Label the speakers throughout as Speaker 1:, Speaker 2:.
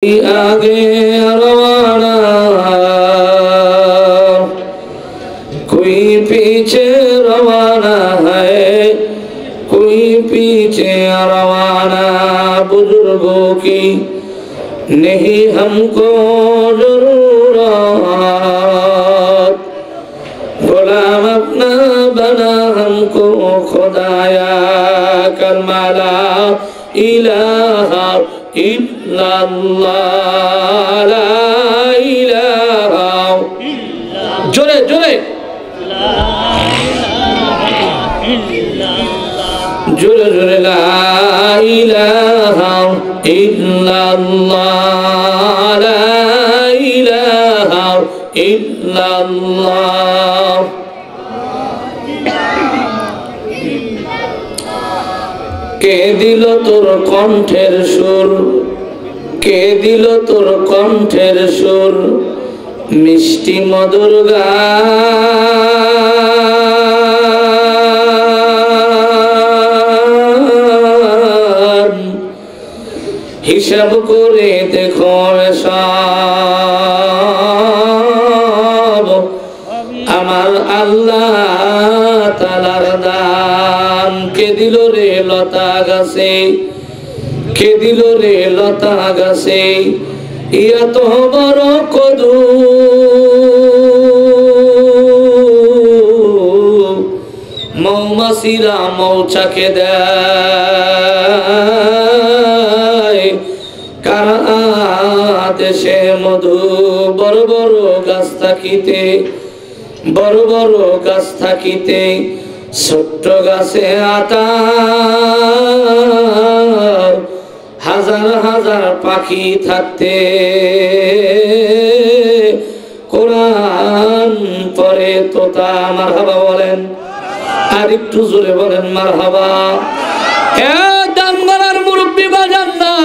Speaker 1: आगे रवाना कोई पीछे रवाना है, कोई पीछे रवाना। बुजुर्गों की नहीं हमको जरूरत, गुलाम अपना बना हमको खुदाया। करमाला इलाहा इल्लल्लाह, ला इलाहा जोरे जोरे जोरे जोरे, ला इलाहा इल्लल्लाह, ला इलाहा इल्लल्लाह। কে দিল তোর কণ্ঠের সুর, কে দিল তোর কণ্ঠের সুর, মিষ্টি মধুর গান। হিসাব করে দেখো সব আমার আল্লাহ তাআলার দান। কে দিল রে লতা গাছে, কে দিল রে লতা গাছে এত বড় কদু। মৌমাছিরা মৌচাকে দেয় কার আদেশে মধু। বড় বড় গাছ থাকিতে, বড় বড় গাছ থাকিতে ছোট্ট গাছে আতা। হাজার হাজার পাখি থাকতে কোরআন পড়ে তোতা। মারহাবা বলেন, আর একটু জোরে বলেন মারহাবা। এ দানগড়ার মুরব্বি বাজান না,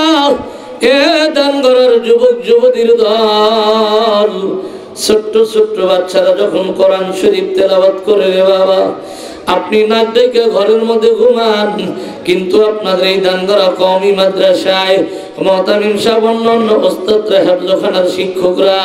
Speaker 1: এ দানগড়ার যুবক যুবতীর দল, ছোট্ট ছোট্ট বাচ্চারা যখন কোরআন শরীফ তেলাওয়াত করে রে বাবা, আপনি নাক ডেকে ঘরের মধ্যে ঘুমান, কিন্তু আপনাদের এই দানগড়া কওমি মাদ্রাসায় মতামিম সাহেব অন্যান্য ওস্তাদরা হেফজখানার শিক্ষকরা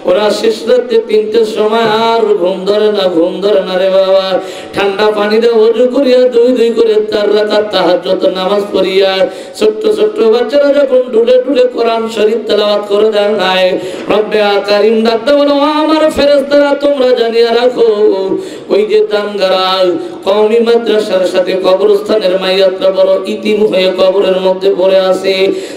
Speaker 1: ওরা শেষ রাতে 3টের সময় আর ঘুম ধরে না, ঘুম ধরে না রে বাবা। ঠান্ডা পানিতে ওযু করিয়া দুই দুই করে 4 রাকাত তাহাজ্জুদ নামাজ পড়িয়া ছোট্ট ছোট্ট বাচ্চারা যখন ঢুলে ঢুলে কোরআন শরীফ তেলাওয়াত করে দেন, নাই রব্বে কারীম ডাকতে বলো আমার ফেরেশতারা তোমরা জানিয়ে রাখো, ওই যে দানগড়া কওমি মাদ্রাসার সাথে কবরস্থানের মাইয়াতরা বড় ইতিম হয়ে কবরের মধ্যে পড়ে আছে।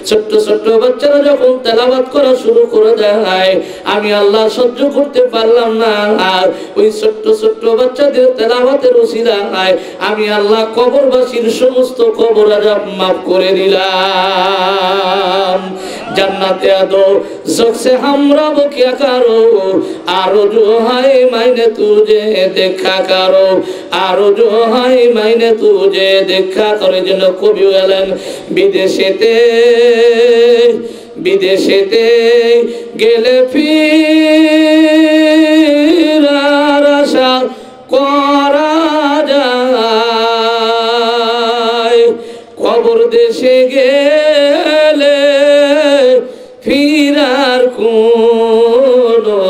Speaker 1: ছোট্ট ছোট্ট বাচ্চারা যখন তেলাওয়াত করা শুরু করে দেয়, আমি আল্লাহ সহ্য করতে পারলাম না। আর ওই ছোট্ট ছোট্ট বাচ্চাদের তেলাওয়াতের ওসিলায় আমি আল্লাহ কবরবাসীর সমস্ত কবর আযাব মাফ করে দিলাম। জান্নাতে আদো জোকসে হামরা বকিয়া কারো, আরো জো হায় মাইনে তুজে দেখা কারো, আরো জো হায় মাইনে তুজে দেখা করে। যেন কবি গেলেন বিদেশেতে, বিদেশেতে গেলে ফিরার আশা করা যায়, কবর দেশে গেলে ফিরার কোনো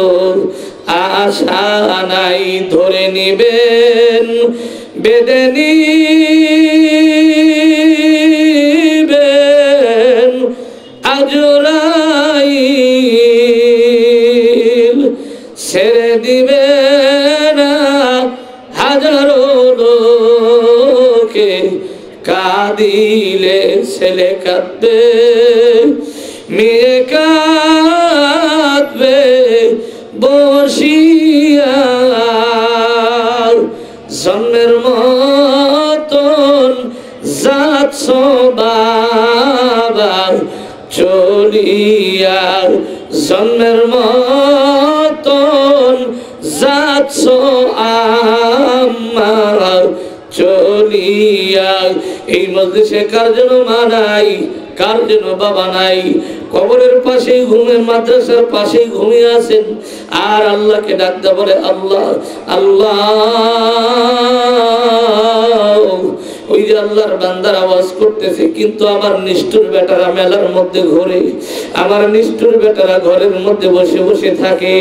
Speaker 1: আশা নাই। ধরে নিবেন বেঁধে নিবেন আজরাইল, ছেড়ে দিবেন হাজারো লোকে। কাঁদিলে ছেলে কাঁদবে, মেয়ে কাঁদবে বসিয়া। জন্মের মতন যাচ্ছ বাবা চলিয়া, জন্মের মতন যাচ্ছ আমার চলিয়া। এই মজলিসে কার জন্য মা নাই, কার জন্য বাবা নাই, কবরের পাশেই ঘুমের মাদ্রাসার পাশেই ঘুমিয়ে আছেন, আর আল্লাহকে ডাকতে বলে আল্লাহ আল্লাহ। ওই যে আল্লাহর বান্দার আওয়াজ করতেছে, কিন্তু আমার নিষ্ঠুর বেটারা মেলার মধ্যে ঘোরে, আমার নিষ্ঠুর বেটারা ঘরের মধ্যে বসে বসে থাকে।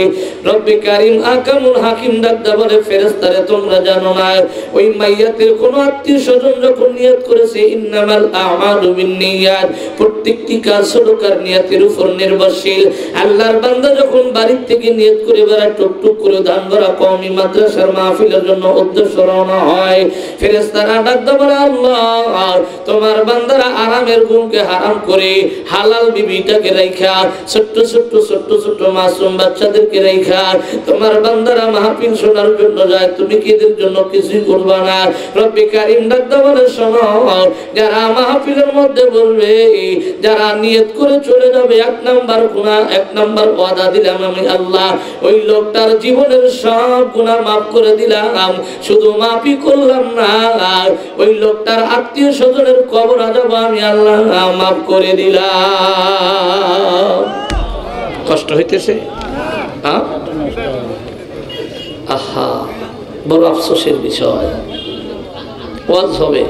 Speaker 1: রব্বে কারিম আকামুল হাকিম ডাকতে বলে, ফেরেশতারে তোমরা জানো না ওই মাইয়াতের কোন আত্মীয় স্বজন যখন নিয়ত করেছে ইন্নামাল আমালু বিন্নিয়াত, প্রত্যেকটি কাজ সদকার নিয়তের উপর নির্ভরশীল। আল্লাহর বান্দা যখন বাড়ি থেকে নিয়ত করে বেড়ায়, টুকটুক করে ধান ভরা কওমি মাদ্রাসার মাহফিলের জন্য উদ্দেশ্য রওনা হয়, ফেরেশতারা ডাকতে বলে, আল্লাহ তোমার বান্দারা আরামের ঘুমকে হারাম করে হালাল বিবিটাকে রাইখা, ছোট্ট ছোট্ট ছোট্ট ছোট্ট মাসুম বাচ্চাদেরকে রাইখা তোমার বান্দারা মাহফিল শোনার জন্য যায়, তুমি কি এদের জন্য কিছুই করবা না? রব্বে কারিম ডাকতে বলে, শোনো, যারা মাহফিলের মধ্যে বলবে, যারা নিয়ত করে চলে যাবে, এক নাম্বার গুনাহ, এক নাম্বার ওয়াদা দিলাম আমি আল্লাহ, ওই লোকটার জীবনের সব গুনাহ মাফ করে দিলাম। শুধু মাফই করলাম না, ওই লোকটার আত্মীয় স্বজনের কবর আযাব আমি আল্লাহ মাফ করে দিলাম। কষ্ট হইতেছে? আহা, বড় আফসোসের বিষয়। ওয়াজ হবে,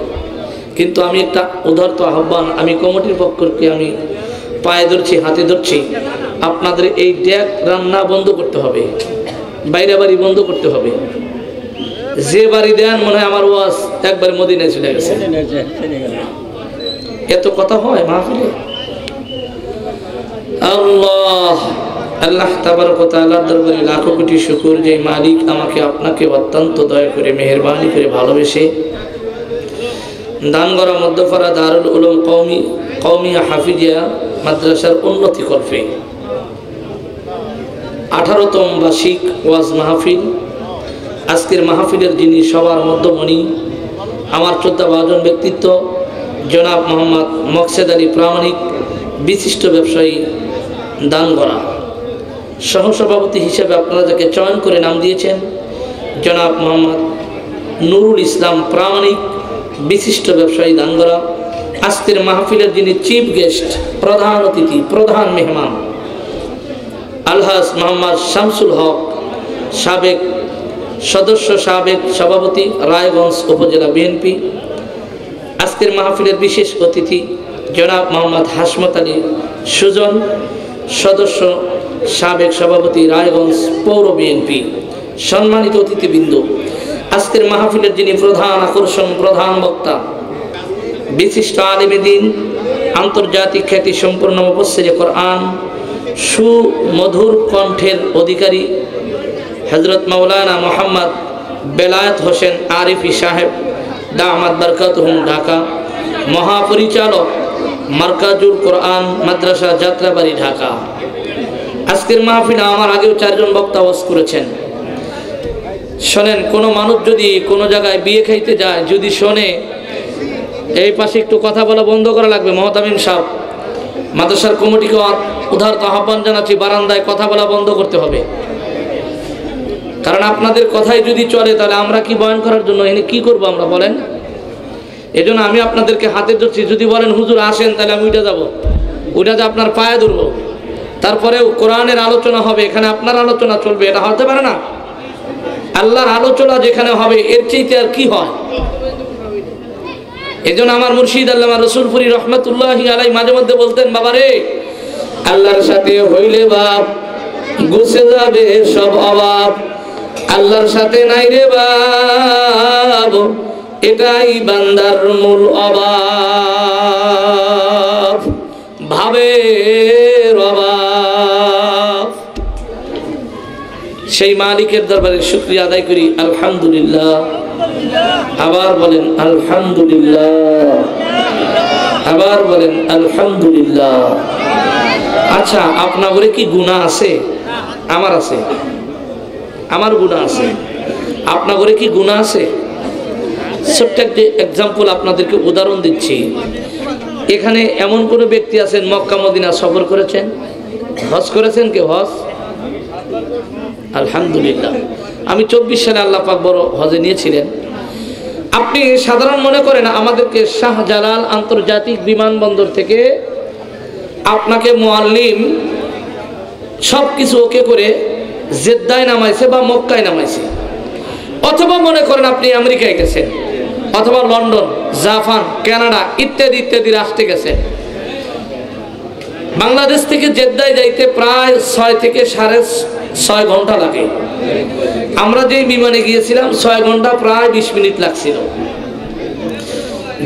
Speaker 1: কিন্তু আমি একটা উদারত আহ্বান আমি কমিটির পক্ষ থেকে আমি পায়ে ধরছি, হাতে ধরছি, আপনাদের এই ডেক রান্না বন্ধ করতে হবে, বাইরে বাড়ি বন্ধ করতে হবে। যে বাড়ি দেন মনে হয় আমার ওয়াজ একবার মদিনায় চলে গেছে। এত কথা হয় মাহফিলে? আল্লাহ আল্লাহ তাবারক ওয়া তাআলার দরবারে লাখো কোটি শুকর, যে মালিক আমাকে আপনাকে অত্যন্ত দয়া করে মেহেরবানি করে ভালোবেসে দানগড়া মধ্যপাড়া দারুল উলুম কওমিয়া হাফিজিয়া মাদ্রাসার উন্নতি কল্পে 18তম বার্ষিক ওয়াজ মাহফিল, আজকের মাহফিলের যিনি সবার মধ্যমণি, আমার শ্রদ্ধাভাজন ব্যক্তিত্ব জনাব মোহাম্মদ মকসেদ আলী প্রামাণিক, বিশিষ্ট ব্যবসায়ী দানগড়া, সহসভাপতি হিসেবে আপনারা যাকে চয়ন করে নাম দিয়েছেন জনাব মোহাম্মদ নুরুল ইসলাম প্রামাণিক, বিশিষ্ট ব্যবসায়ী দানগড়া। আজকের মাহফিলের যিনি চিফ গেস্ট, প্রধান অতিথি, প্রধান মেহমান আলহাজ মোহাম্মদ শামসুল হক, সাবেক সদস্য, সাবেক সভাপতি রায়গঞ্জ উপজেলা বিএনপি। আজকের মাহফিলের বিশেষ অতিথি জনাব মোহাম্মদ হাসমত আলী সুজন, সদস্য, সাবেক সভাপতি রায়গঞ্জ পৌর বিএনপি। সম্মানিত অতিথিবৃন্দ, আজকের মাহফিলের যিনি প্রধান আকর্ষণ, প্রধান বক্তা, বিশিষ্ট আলেমে দ্বীন, আন্তর্জাতিক খ্যাতি সম্পন্ন মুফাসসিরে কোরআন, সুমধুর কণ্ঠের অধিকারী হযরত মাওলানা মোহাম্মদ বেলায়েত হোসেন আরিফি সাহেব দামাত বরকাতুহুম ঢাকা, মহাপরিচালক মারকাজুল কোরআন মাদ্রাসা যাত্রাবাড়ি ঢাকা। আজকের মাহফিলে আমার আগেও 4 জন বক্তা ওয়াজ করেছেন। শোনেন, কোনো মানুষ যদি কোনো জায়গায় বিয়ে খাইতে যায়, যদি শোনে, এই পাশে একটু কথা বলা বন্ধ করা লাগবে। মহতামিম সাহেব, মাদ্রাসার কমিটিকে উদারত আহ্বান জানাচ্ছি, বারান্দায় কথা বলা বন্ধ করতে হবে, কারণ আপনাদের কথাই যদি চলে তাহলে আমরা কি বয়ান করার জন্য এনে কি করবো আমরা বলেন? এজন্য আমি আপনাদেরকে হাতে ধরছি, যদি বলেন হুজুর আসেন তাহলে আমি উঠে যাবো, উঠে যা আপনার পায়ে ধরবো, তারপরেও কোরআনের আলোচনা হবে, এখানে আপনার আলোচনা চলবে, এটা হতে পারে না? আল্লাহর আলোচনা যেখানে হবে এর চাইতে আর কি হয়? এজন্য আমার মুর্শিদ আল্লামা রসুলপুরি রহমাতুল্লাহি আলাইহি মাঝে মধ্যে বলতেন, বাবা রে, আল্লাহর সাথে হইলে বাপ গুছে যাবে সব অভাব, আল্লাহর সাথে নাই রে বাপ, এটাই বান্দার মূল অভাব, ভাবের অভাব। সেই মালিকের দরবারে শুকরিয়া আদায় করি, আলহামদুলিল্লাহ। আবার বলেন আলহামদুলিল্লাহ, আবার বলেন আলহামদুলিল্লাহ। আচ্ছা, আপনার কি গুনাহ আছে? আমার আছে, আমার গুনাহ আছে। আপনার কি গুনাহ আছে? ছোট্ট একটা এক্সাম্পল আপনাদেরকে উদাহরণ দিচ্ছি। এখানে এমন কোনো ব্যক্তি আছেন মক্কা মদিনা সফর করেছেন, হজ করেছেন? কেউ হজ? আলহামদুলিল্লাহ। আমি 24 সালে আল্লাহ পাক বড় হজে নিয়েছিলেন। আপনি সাধারণ মনে করেন আমাদেরকে শাহজালাল আন্তর্জাতিক বিমানবন্দর থেকে আপনাকে মুআল্লিম সব কিছু ওকে করে জেদ্দায় নামাইছে বা মক্কায় নামাইছে, অথবা মনে করেন আপনি আমেরিকায় গেছেন, অথবা লন্ডন, জাপান, কানাডা ইত্যাদি ইত্যাদি রাষ্ট্রে গেছে। বাংলাদেশ থেকে জেদ্দায় যাইতে প্রায় 6 থেকে 6.5 ঘন্টা লাগে। আমরা যে বিমানে গিয়েছিলাম 6 ঘন্টা প্রায় 20 মিনিট লাগছিল।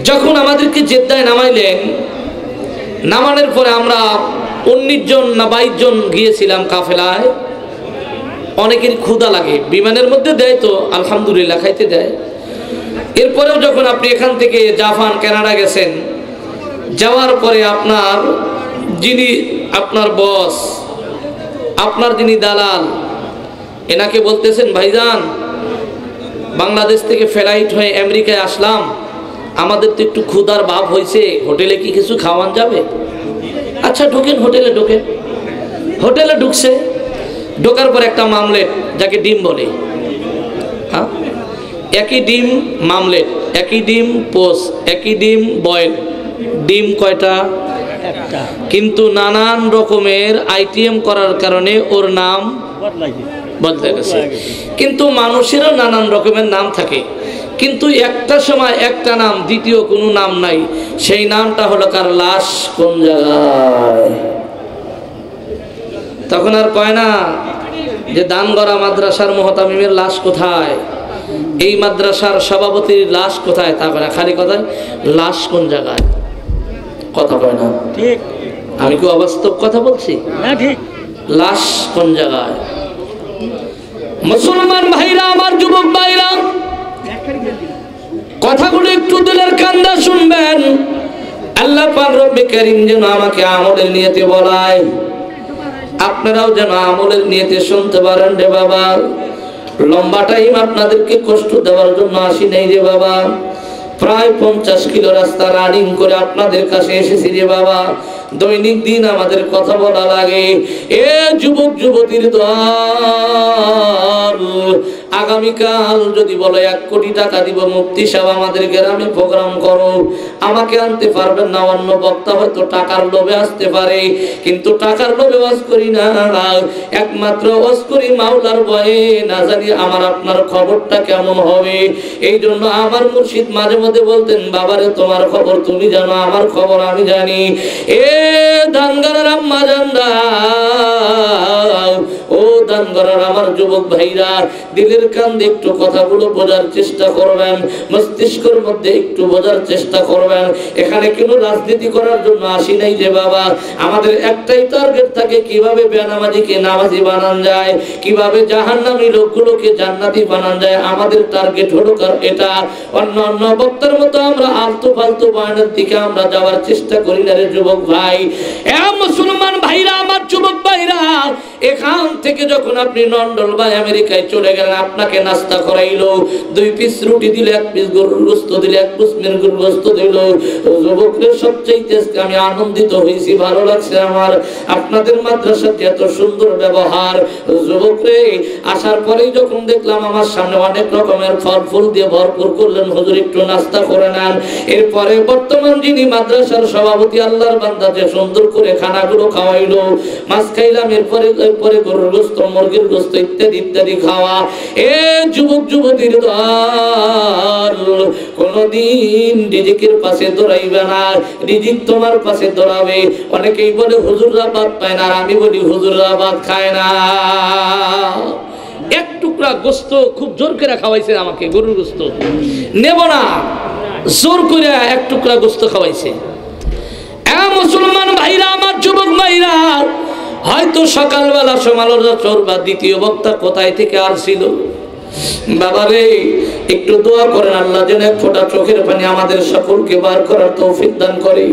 Speaker 1: যখন আমাদেরকে জেদ্দায় নামাইলেন, নামানোর পরে আমরা 19 জন না 22 জন গিয়েছিলাম কাফেলায়। অনেকের ক্ষুধা লাগে, বিমানের মধ্যে দেয় তো আলহামদুলিল্লাহ খাইতে দেয়। এরপরেও যখন আপনি এখান থেকে জাপান, কানাডা গেছেন, যাওয়ার পরে আপনার যিনি আপনার বস, আপনার যিনি দালাল, এনাকে বলতেছেন ভাইজান বাংলাদেশ থেকে ফ্লাইট হয়ে আমেরিকায় আসলাম, আমাদের তো একটু ক্ষুধার ভাব হয়েছে, হোটেলে কি কিছু খাওয়ান যাবে? আচ্ছা ঢোকেন, হোটেলে ঢোকেন। হোটেলে ঢুকছে, ঢোকার পর একটা মামলেট, যাকে ডিম বলে, হ্যাঁ, একই ডিম মামলেট, একই ডিম পোস, একই ডিম বয়েল। ডিম কয়টা? একটা। কিন্তু নানান রকমের আইটেম করার কারণে ওর নাম বদলে গেছে। কিন্তু মানুষেরও নানান রকমের নাম থাকে, কিন্তু একটা সময় একটা নাম, দ্বিতীয় কোনো নাম নাই। সেই নামটা হলো কার? লাশ কোন জায়গায়। তখন আর কয় না যে দানগড়া মাদ্রাসার মুহতামিমের লাশ কোথায়, এই মাদ্রাসার সভাপতির লাশ কোথায়, তা কয় না, খালি কথা লাশ কোন জায়গায়। কথা কয় না, ঠিক? আমি কি অবাস্তব কথা বলছি? হ্যাঁ ঠিক। লাশ কোন জায়গায়? মুসলমান ভাইরা আমার, যুবক ভাইরা, কথাগুলো একটু দিলের কান্দা শুনবেন। আল্লাহ পাক রব্বে কারীম যেন আমাকে আমলের নিয়তে বলায়, আপনারাও যেন আমলের নিয়তে শুনতে পারেন। রে বাবা, লম্বা টাইম আপনাদেরকে কষ্ট দেওয়ার জন্য আসি নাই রে বাবা। প্রায় 50 কিলো রাস্তা রানিং করে আপনাদের কাছে এসেছি রে বাবা। দৈনিক দিন আমাদের কথা বলা লাগে। এ যুবক যুবতীর দল, আগামীকাল যদি বলো 1 কোটি টাকা দিব, মুফতি সাহেব আমাদের গ্রামে প্রোগ্রাম করো, আমাকে আনতে পারবেন না। অন্য বক্তা হয়তো টাকার লোভে আসতে পারে, কিন্তু টাকার লোভে ওয়াজ করি না, একমাত্র ওয়াজ করি মাওলার ভয়ে। না জানি আমার আপনার খবরটা কেমন হবে। এই জন্য আমার মুর্শিদ মাঝে মধ্যে বলতেন, বাবারে তোমার খবর তুমি জানো, আমার খবর আমি জানি। এ দানগড়ার আম্মা জানরা, ও দানগড়ার আমার যুবক ভাইরা, দিলের কান্দে একটু কথাগুলো বোঝার চেষ্টা করবেন, মস্তিষ্কের মধ্যে একটু বোঝার চেষ্টা করবেন। এখানে কোনো রাজনীতি করার জন্য আসি নাই যে বাবা। আমাদের একটাই টার্গেট থাকে, কিভাবে বেনামাজিকে নামাজি বানান যায়, কিভাবে জাহান্নামী লোকগুলোকে জান্নাতি বানান যায়। আমাদের টার্গেট হলো এটা। অন্য অন্য বক্তার মতো আমরা আলতু ফালতু বয়ানের দিকে আমরা যাওয়ার চেষ্টা করি না রে যুবক ভাই। এ মুসলমান ভাইরা আমার, যুবক ভাইরা, এখান থেকে যখন আপনি লন্ডন বা আমেরিকায় চলে গেলেন, আপনাকে নাস্তা করাইলো, 2 পিস রুটি দিলে, 1 পিস গরুর গোশত দিলে, 1 পিস মুরগির গোশত দিল। যুবকদের সবচেয়ে আমি আনন্দিত হয়েছি, ভালো লাগছে আমার আপনাদের মাদ্রাসার এত সুন্দর ব্যবহার। যুবকরে আসার পরেই যখন দেখলাম আমার সামনে অনেক রকমের ফল ফুল দিয়ে ভরপুর করলেন, হুজুর একটু নাস্তা করে নেন। এরপরে বর্তমান যিনি মাদ্রাসার সভাপতি, আল্লাহর বান্দা, যে সুন্দর করে খানাগুলো খাওয়াইলো, মাছ খাইলাম, এরপরে গরুর গোশত, মুরগির গোশত ইত্যাদি ইত্যাদি খাওয়া। এ যুবক যুবতীর দল, কোনদিন রিজিকের পাশে দৌড়াইবে না, রিজিক তোমার পাশে দৌড়াবে। অনেকেই বলে হুজুররা ভাত পায় না, আর আমি বলি হুজুররা ভাত খায় না। 1 টুকরা গোশত খুব জোর করে খাওয়াইছে আমাকে, গরুর গোশত নেব না, জোর করে 1 টুকরা গোশত খাওয়াইছে। মুসলমান ভাইরা আমার, যুবক ভাইরা, হয়তো সকালবেলা সমালোচক বা দ্বিতীয় বক্তা কোথায় থেকে আসছিল, বাবারে একটু দোয়া করেন, আল্লাহ যেন 1 ফোঁটা চোখের পানি আমাদের সকলকে বার করার তৌফিক দান করে।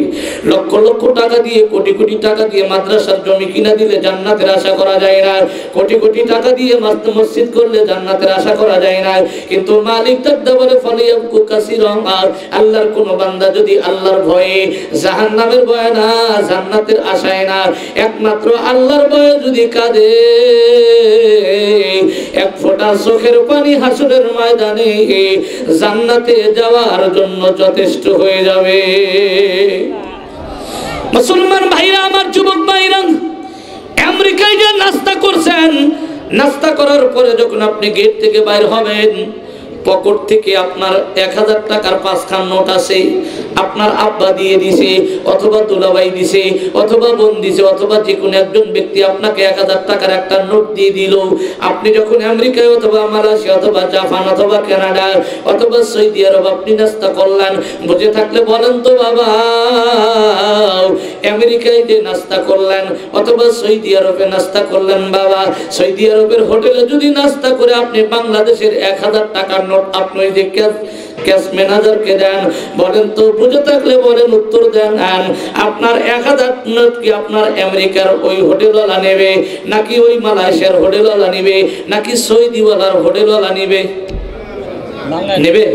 Speaker 1: লক্ষ লক্ষ টাকা দিয়ে, কোটি কোটি টাকা দিয়ে মাদ্রাসার জমি কিনা দিলে জান্নাতের আশা করা যায় না, কোটি কোটি টাকা দিয়ে মসজিদ করলে জান্নাতের আশা করা যায় না। কিন্তু মালিক তাকদা বলে, ফালিয়াবকু কাসীরান, আল্লাহর কোন বান্দা যদি আল্লাহর ভয়ে, জাহান্নামের ভয়ে না, জান্নাতের আশায় না, একমাত্র আল্লাহর ভয়ে যদি কাঁদে, 1 ফোঁটা চোখের পানি হাসরের ময়দানে জান্নাতে যাওয়ার জন্য যথেষ্ট হয়ে যাবে। মুসলমান ভাইরা আমার, যুবক ভাইরা, আমেরিকায় যে নাস্তা করছেন, নাস্তা করার পরে যখন আপনি গেট থেকে বাইর হবেন, পকেট থেকে আপনার 1000 টাকার 5খান নোট আছে, আপনার আব্বা দিয়ে দিছে অথবা দুলাভাই দিছে অথবা বোন দিছে অথবা যে কোনো একজন ব্যক্তি আপনাকে 1000 টাকার একটা নোট দিয়ে দিল। আপনি যখন আমেরিকায় অথবা মালয়েশিয়া অথবা জাপান অথবা কানাডা অথবা সৌদি আরব আপনি নাস্তা করলেন, বুঝে থাকলে বলেন তো বাবা, আমেরিকায় যে নাস্তা করলেন অথবা সৌদি আরবে নাস্তা করলেন বাবা, সৌদি আরবের হোটেলে যদি নাস্তা করে আপনি বাংলাদেশের 1000 টাকার নোট আপনি যে ক্যাশ ম্যানেজারকে দেন, বলেন তো বুঝে থাকলে বলেন, উত্তর দেন। আপনার 1000 নোট কি আপনার আমেরিকার ওই হোটেলওয়ালা নেবে, নাকি ওই মালয়েশিয়ার হোটেলওয়ালা নেবে, নাকি সৌদিওয়ালার হোটেলওয়ালা নেবে? নেবে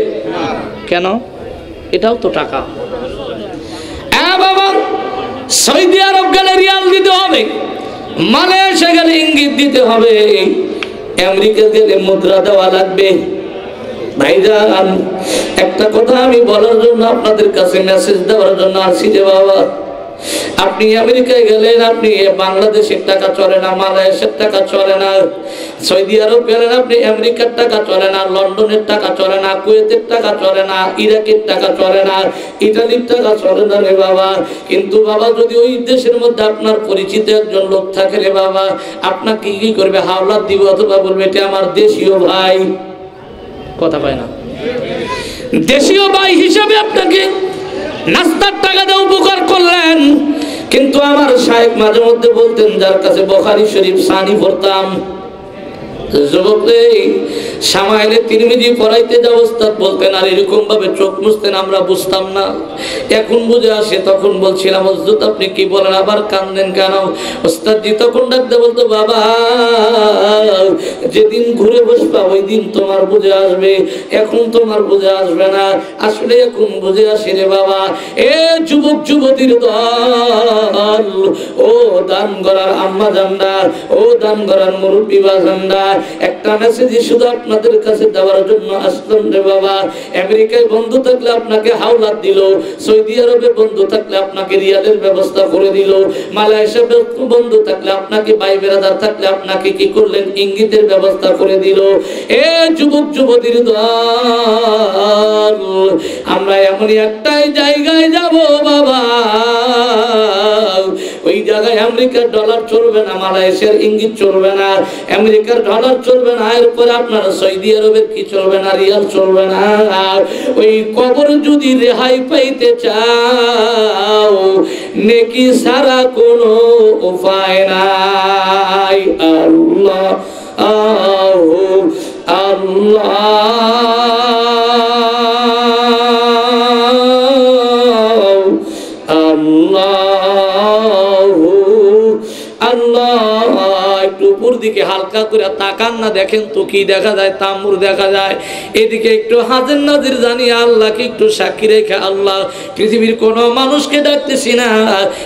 Speaker 1: কেন? এটাও তো টাকা। বাবা, সৌদি আরব গেলে রিয়াল দিতে হবে, মালয়েশিয়া গেলে ইঙ্গিত দিতে হবে, আমেরিকা গেলে মুদ্রা দেওয়া লাগবে। ভাইজান, একটা কথা আমি বলার জন্য আপনাদের কাছে মেসেজ দেওয়ার জন্য আসছি যে বাবা, আপনি আমেরিকায় গেলেন, আপনি বাংলাদেশের টাকা চলে না, মালয়েশিয়ার টাকা চলে না, সৌদি আরব গেলেন, আপনি আমেরিকার টাকা চলে না, লন্ডনের টাকা চলে না, কুয়েতের টাকা চলে না, ইরাকের টাকা চলে না, ইটালির টাকা চলে না রে বাবা। কিন্তু বাবা, যদি ওই দেশের মধ্যে আপনার পরিচিত একজন লোক থাকে রে বাবা, আপনাকে কি করবে? হাওলাত দিব অথবা বলবে এটা আমার দেশীয় ভাই। কথা পায় না? দেশীয় ভাই হিসাবে আপনাকে নাস্তার টাকা দিয়ে উপকার করলেন। কিন্তু আমার শায়েখ মাঝে মধ্যে বলতেন, যার কাছে বুখারী শরীফ সানি পড়তাম, যুবকরে সামাইলে তিরমিজি পড়াইতে যা ওস্তাদ বলতেন আর এরকম ভাবে চোখ মুছতেন, আমরা বুঝতাম না। এখন বুঝে আসে। তখন বলছিলাম, হুজুর আপনি কি বলেন, আবার কান্দেন কেন? ওস্তাদ জি তখন ডাকতে বলতো, বাবা যেদিন ঘুরে বসবা ওই দিন তোমার বুঝে আসবে, এখন তোমার বুঝে আসবে না। আসলে এখন বুঝে আসে রে বাবা। এ যুবক যুবতীর দল, ও দান করার আম্মা জানরা, ও দান করার মুরব্বী বাজানরা, একটা মেসেজ শুধু আপনাদের কাছে দেওয়ার জন্য আসলাম রে বাবা। আমেরিকায় বন্ধু থাকলে আপনাকে হাওলাত দিল, সৌদি আরবে বন্ধু থাকলে আপনাকে রিয়ালের ব্যবস্থা করে দিল, মালয়েশিয়ার বন্ধু থাকলে আপনাকে ভাই বেরাদার থাকলে আপনাকে কি করলেন? ইঙ্গিতের ব্যবস্থা করে দিল। এ যুবক যুবতীর দল, আমরা এমনই একটাই জায়গায় যাব বাবা, ওই জায়গায় আমেরিকার ডলার চলবে না, মালয়েশিয়ার ইঙ্গিত চলবে না, আমেরিকার ডলার চলবে না, এরপরে আপনার সৌদি আরবের কি চলবে না? রিয়াল চলবে না। ওই কবর যদি রেহাই পাইতে চাও, নেকি ছাড়া কোনো উপায় নাই। আল্লাহ আল্লাহ আল্লাহ। একটু উপর দিকে হালকা করে তাকান না, দেখেন তো কি দেখা যায়? তাম্বুর দেখা যায়। এদিকে একটু হাজির নাজির জানিয়ে আল্লাহকে একটু সাক্ষী রেখে, আল্লাহ পৃথিবীর কোনো মানুষকে ডাকতেছি না।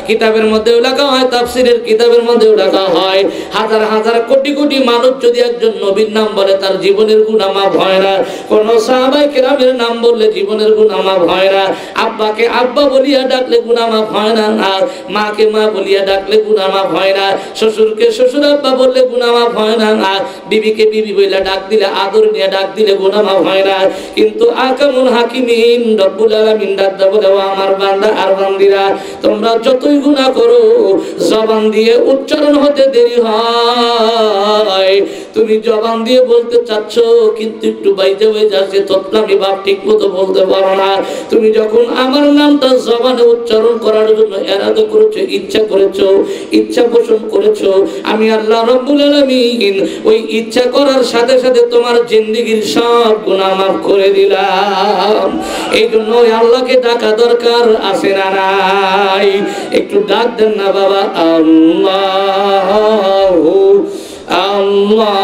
Speaker 1: কিতাবের মধ্যেও লেখা হয়, তাফসিরের কিতাবের মধ্যেও লেখা হয়, হাজার হাজার কোটি কোটি মানুষ যদি একজন নবীর নাম বলে তার জীবনের গুনাহ মাফ হয় না। কোন সাহাবায়ে কেরামের নাম বললে জীবনের গুনাহ মাফ হয় না। আব্বাকে আব্বা বলিয়া ডাকলে গুনাহ মাফ হয় না, মাকে মা বলিয়া ডাকলে গুনাহ মাফ হয় না, শ্বশুরকে শ্বশুর আব্বা বললে গুনাহ মাফ হয় না, বিবিকে বিবি বইলা ডাক দিলে, আদর নিয়ে ডাক দিলে গুনাহ মাফ হয় না। কিন্তু আকামুল হাকিমিন রব্বুল আলামিন ডাক দেয়, বলে ও আমার বান্দা আর বান্দিরা, তোমরা যতই গুনাহ করো জবান দিয়ে উচ্চারণ হতে দেরি হয়, তুমি জবান দিয়ে বলতে চাচ্ছ কিন্তু একটু বাইরে হয়ে যাচ্ছে, তৎকালীন ভাব ঠিক মতো বলতে পারো না। তুমি যখন আমার নামটা জবানে উচ্চারণ করার জন্য এরাদা করেছো, ইচ্ছা করেছো, ইচ্ছা পোষণ করেছো, আমি আল্লাহ রব্বুল আলামিন ওই ইচ্ছা করার সাথে সাথে তোমার জিন্দেগীর সব গুনাহ মাফ করে দিলাম। এই জন্য আল্লাহকে ডাকা দরকার আছে না নাই? একটু ডাক দেন না বাবা, আল্লাহ আল্লাহ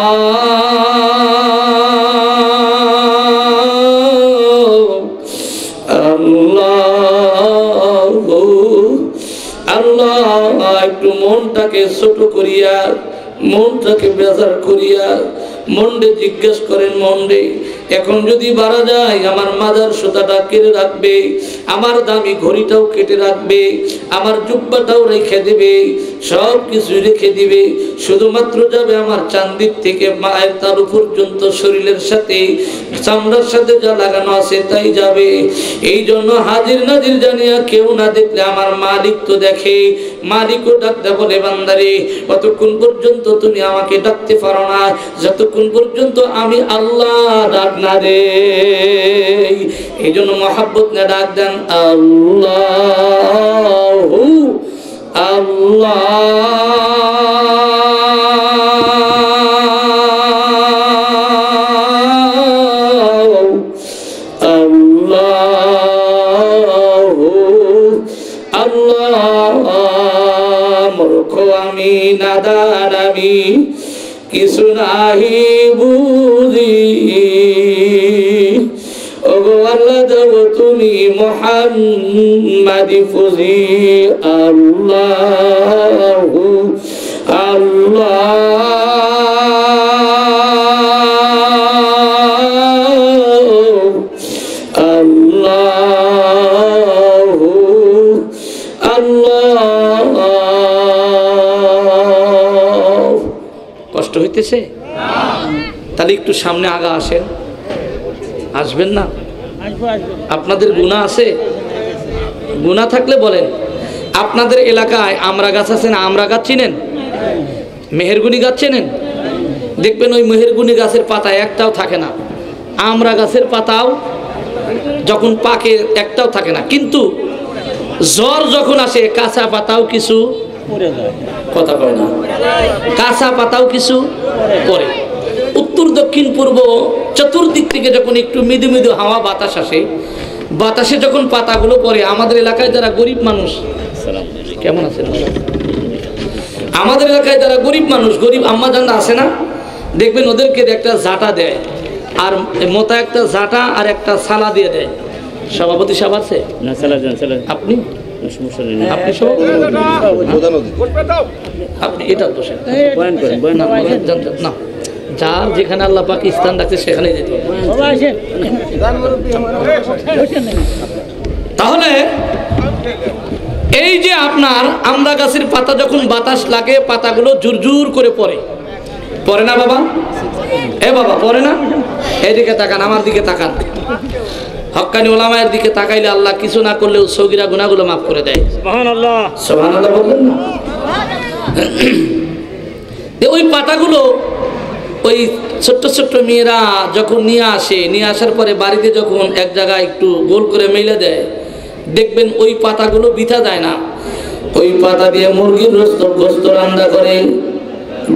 Speaker 1: আল্লাহ। একটু মনটাকে ছোট করিয়া, মনটাকে বেজার করিয়া, মনকে জিজ্ঞেস করেন, মনরে এখন যদি বাড়া যায় আমার মাজার সুতাটা কেটে রাখবে, আমার দামি ঘড়িটাও কেটে রাখবে, আমার জুব্বাটাও রেখে দেবে, সব কিছু রেখে দিবে, শুধুমাত্র যাবে আমার চান্দির থেকে মায়ের তালু পর্যন্ত শরীরের সাথে চামড়ার সাথে যা লাগানো আছে তাই যাবে। এই জন্য হাজির নাজির জানিয়া কেউ না দেখলে আমার মালিক তো দেখে। মালিকও ডাকতে বলে, বান্দারে কতক্ষণ পর্যন্ত তুমি আমাকে ডাকতে পারো না, যতক্ষণ পর্যন্ত আমি আল্লাহ ডাক না দে। এই জন্য মহাব্বত না ডাক দেন, আল্লাহু আল্লাহ। আমি নাদান, আমি কিছু নাহি বুঝি, ওগো আল্লাহ দাও তুমি মুহাম্মাদি ফুজি। আল্লাহু আল্লাহ আল্লাহু আল্লাহ। কষ্ট হইতেছে? তাহলে একটু সামনে আগা আসেন। আসবেন না? আপনাদের গুনাহ আছে? গুনাহ থাকলে বলেন। আপনাদের এলাকায় আমরা গাছ আছে না? আমরা গাছ চিনেন? মেহেরগুনি গাছ চেনেন? দেখবেন ওই মেহেরগুনি গাছের পাতা একটাও থাকে না, আমরা গাছের পাতাও যখন পাকে একটাও থাকে না। কিন্তু জ্বর যখন আসে কাঁচা পাতাও কিছু কথা কয় না, কাঁচা পাতাও কিছু পড়ে। উত্তর দক্ষিণ পূর্ব চতুর্দিক থেকে যখন একটু মৃদু মৃদু হাওয়া বাতাস আসে, বাতাসে যখন পাতাগুলো পড়ে, আমাদের এলাকায় যারা গরিব মানুষ, কেমন আছে আমাদের এলাকায় যারা গরিব মানুষ, গরিব আম্মা জানরা আছে না, দেখবেন ওদেরকে একটা জাটা দেয়, আর মোটা একটা জাটা আর একটা সালা দিয়ে দেয়। সভাপতি সাহেব আছে না? আপনি আপনি এটা বসেন না, যার যেখানে আল্লাহ পাক স্থান রাখছে সেখানে যেতে হবে। তাহলে এই যে আপনার আমড়া গাছের পাতা যখন বাতাস লাগে পাতাগুলো জুরজুর করে পড়ে, পড়ে না বাবা? এ বাবা পড়ে না? এদিকে তাকান, আমার দিকে তাকান। হক্কানি ওলামায়ের দিকে তাকাইলে আল্লাহ কিছু না করলেও সগীরা গুনাহগুলো মাফ করে দেয়। সুবহানাল্লাহ, সুবহানাল্লাহ বললেন না? ওই পাতাগুলো ওই ছোট্ট ছোট্ট মেয়েরা যখন নিয়ে আসে, নিয়ে আসার পরে বাড়িতে যখন এক জায়গায় একটু গোল করে মেলে দেয়, দেখবেন ওই পাতাগুলো বিথা যায় না। ওই পাতা দিয়ে মুরগির গোশত রান্না করে,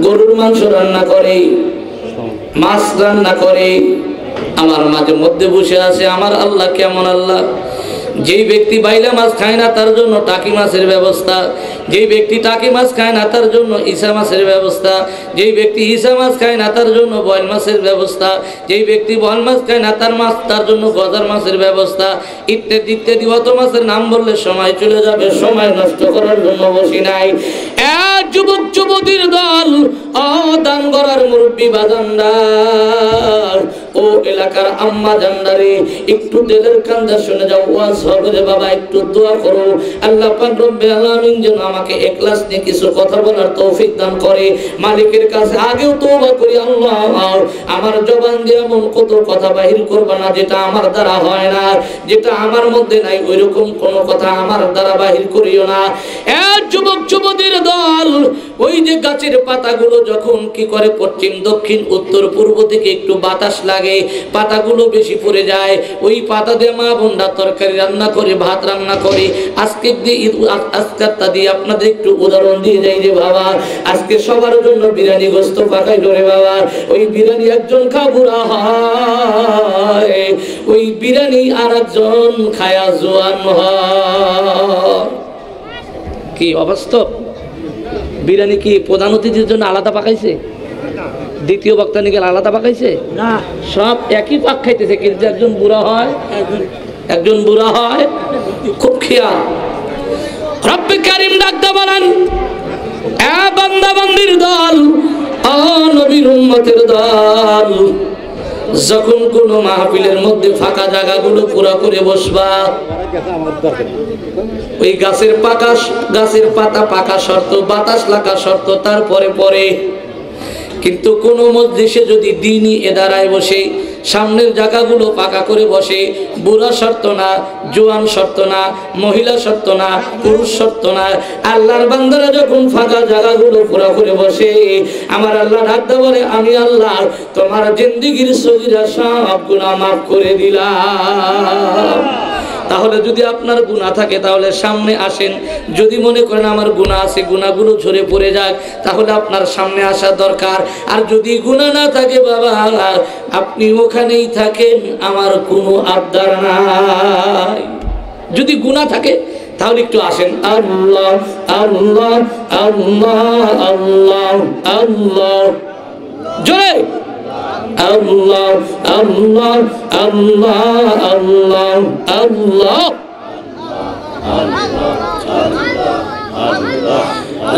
Speaker 1: গরুর মাংস রান্না করে, মাছ রান্না করে। আমার মাঝে মধ্যে বসে আছে আমার আল্লাহ কেমন আল্লাহ! যেই ব্যক্তি বাইলা মাছ খায় না তার জন্য টাকি মাছের ব্যবস্থা, যেই ব্যক্তি টাকি মাছ খায় না তার জন্য ইসা মাছের ব্যবস্থা, যেই ব্যক্তি ইসা মাছ খায় না তার জন্য বয়েল মাছের ব্যবস্থা, যেই ব্যক্তি বয়েল মাছ খায় না তার জন্য গজার মাছের ব্যবস্থা, ইত্যাদি ইত্যাদি। অত মাছের নাম বললে সময় চলে যাবে, সময় নষ্ট করার জন্য বসি নাই। এক যুবক যুবতীর দল, দান করার মুরব্বী বাজানরা, ও এলাকার আম্মা জানদারে, একটু দিলের কান্দা শুনে যাও, ওয়াজ হবে বাবা, একটু দোয়া করো আল্লাহ পাক রব্বুল আলামিন যেন আমাকে ইখলাস নিয়ে কিছু কথা বলার তৌফিক দান করে। মালিকের কাছে আগেও তওবা করি, আল্লাহ আমার জবান দিয়ে এমন কত কথা বাহির করবা না যেটা আমার দ্বারা হয় না, যেটা আমার মধ্যে নাই, ওইরকম কোনো কথা আমার দ্বারা বাহির করিও না। এক যুবক যুবতীর দল, ওই যে গাছের পাতাগুলো যখন কি করে পশ্চিম দক্ষিণ উত্তর পূর্ব থেকে একটু বাতাস লাগে, পাতাগুলো বেশি পড়ে যায়। ওই পাতা দিয়ে মা বোনরা তরকারি রান্না করে, ভাত রান্না করে। আজকে আজকারটা দিয়ে আপনাদের একটু উদাহরণ দিয়ে যাই রে বাবা, আজকে সবার জন্য বিরিয়ানি গোস্ত পাকাইলো রে বাবা। ওই বিরিয়ানি একজন খাবুরা হয়, ওই বিরিয়ানি আর একজন খায়া জোয়ান হয়। কি অবাস্তব! বিরিয়ানি কি প্রধান অতিথির জন্য আলাদা পাকাইছে? দ্বিতীয় বক্তা নিয়ে আলাদা পাকাইছে না, সব একই পাক খাইতেছে, কিন্তু একজন বুড়া হয়, একজন বুড়া হয়। খুব খেয়াল। রব্বে কারীম ডাকতে বলেন, এ বান্দা বান্দির দল, ও নবীর উম্মতের দল, যখন কোনো মাহফিলের মধ্যে ফাঁকা জায়গাগুলো পুরা করে বসবা, ওই গাছের পাতা পাকা শর্ত, বাতাস লাগা শর্ত, তারপরে পরে। কিন্তু কোন মজলিসে যদি দ্বীনি এদারায় বসে সামনের জায়গাগুলো পাকা করে বসে, বুড়া শর্ত না, জোয়ান শর্ত না, মহিলা শর্ত না, পুরুষ শর্ত না, আল্লাহর বান্দারা যখন ফাঁকা জায়গাগুলো পুরা করে বসে, আমার আল্লাহ ডাকতে বলে, আমি আল্লাহ তোমার জিন্দেগীর সগীরা সব গুনাহ মাফ করে দিলাম। তাহলে যদি আপনার গুনাহ থাকে তাহলে সামনে আসেন। যদি মনে করেন আমার গুনাহ আছে, গুনাহগুলো ঝরে পড়ে যাক, তাহলে আপনার সামনে আসা দরকার। আর যদি গুনাহ না থাকে বাবা, আপনি ওখানেই থাকেন, আমার কোনো আবদার নাই। যদি গুনাহ থাকে তাহলে একটু আসেন। আল্লাহ আল্লাহ আল্লাহ আল্লাহ আল্লাহ, জোরে আল্লাহ আল্লাহ আল্লাহ আল্লাহ আল্লাহ।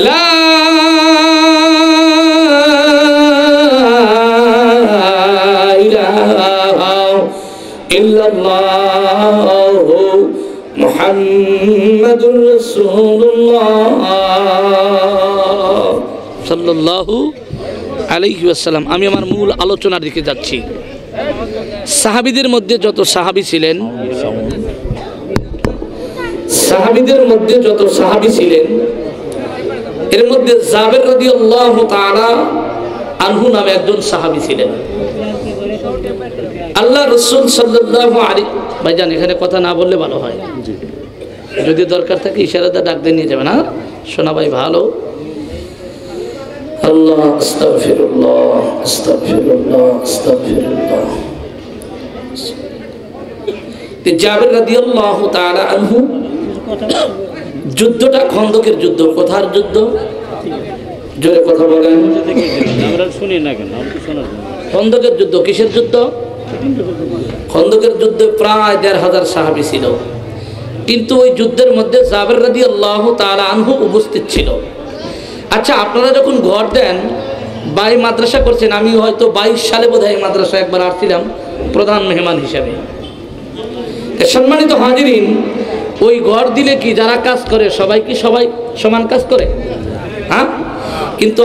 Speaker 1: লা ইলাহা ইল্লাল্লাহ মুহাম্মাদুর রাসূলুল্লাহ সাল্লাল্লাহু আলাইহি ওয়াসাল্লাম। আমি আমার মূল আলোচনার দিকে যাচ্ছি। সাহাবীদের মধ্যে যত সাহাবী ছিলেন, এর মধ্যে জাবের রাদিয়াল্লাহু তাআলা আনহু নামে একজন সাহাবী ছিলেন। আল্লাহ রাসূল সাল্লাল্লাহু আলাইহি, ভাইজান এখানে কথা না বললে ভালো হয়, যদি দরকার থাকে ইশারাতে ডাক দিয়ে নিয়ে যাবেন। হ্যাঁ শোনা ভাই ভালো। আল্লাহ আস্তাগফিরুল্লাহ আস্তাগফিরুল্লাহ আস্তাগফিরুল্লাহ। জাবের রাদিয়াল্লাহু তাআলা আনহু, যুদ্ধটা খন্দকের যুদ্ধ। কোথার যুদ্ধ? জোরে কথা বলেন, আমরা শুনি না কেন? খন্দকের যুদ্ধ। কিসের যুদ্ধ? খন্দকের যুদ্ধে প্রায় ১৫০০ সাহাবী ছিল, কিন্তু ওই যুদ্ধের মধ্যে জাবের রাদিয়াল্লাহু তাআলা আনহু উপস্থিত ছিল। আচ্ছা, আপনারা যখন ঘর দেন, বাই মাদ্রাসা করছেন, আমি হয়তো ২২ সালে বোধহয় মাদ্রাসা একবার আসছিলাম প্রধান মেহমান হিসাবে। সম্মানিত হাজিরিন, ওই ঘর দিলে কি যারা কাজ করে সবাই কি সবাই সমান কাজ করে? হ্যাঁ, কিন্তু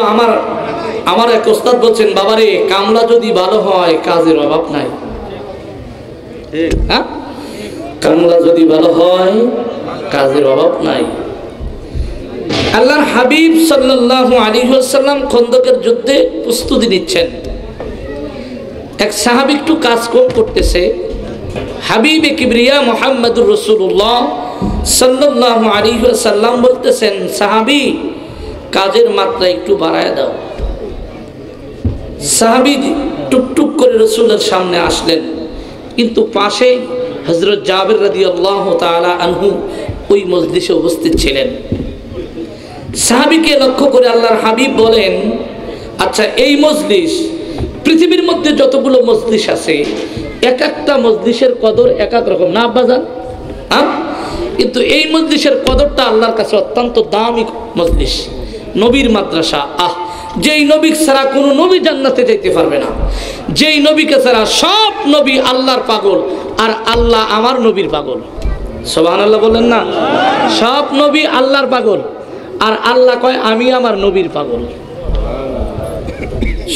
Speaker 1: আমার এক ওস্তাদ বলছেন, বাবারে কামলা যদি ভালো হয় কাজের অভাব নাই। হ্যাঁ, কামলা যদি ভালো হয় কাজের অভাব নাই। আল্লাহর হাবিব সাল্লাল্লাহু আলাইহি ওয়াসাল্লাম খন্দকের যুদ্ধে প্রস্তুতি নিচ্ছেন। এক সাহাবী একটু কাজ কম করতেছে। হাবিবে কিবরিয়া মুহাম্মদুর রাসূলুল্লাহ সাল্লাল্লাহু আলাইহি ওয়াসাল্লাম বলতেছেন, সাহাবী কাজের মাত্রা একটু বাড়ায় দাও। সাহাবী টুকটুক করে রাসূলের সামনে আসলেন, কিন্তু পাশে হযরত জাবের রাদিয়াল্লাহু তাআলা আনহু ওই মজলিসে উপস্থিত ছিলেন। সাহাবীকে লক্ষ্য করে আল্লাহর হাবিব বলেন, আচ্ছা এই মজলিস, পৃথিবীর মধ্যে যতগুলো মজলিস আছে এক একটা মজলিসের কদর এক এক রকম না আব্বাজান? কিন্তু এই মজলিসের কদরটা আল্লাহর কাছে অত্যন্ত দামি মজলিস, নবীর মাদ্রাসা। যেই নবী ছাড়া কোনো নবী জান্নাতে যেতে পারবে না, যেই নবীকে ছাড়া সব নবী আল্লাহর পাগল, আর আল্লাহ আমার নবীর পাগল। সুবহানাল্লাহ বলেন না? সব নবী আল্লাহর পাগল, আর আল্লাহ কয় আমি আমার নবীর পাগল।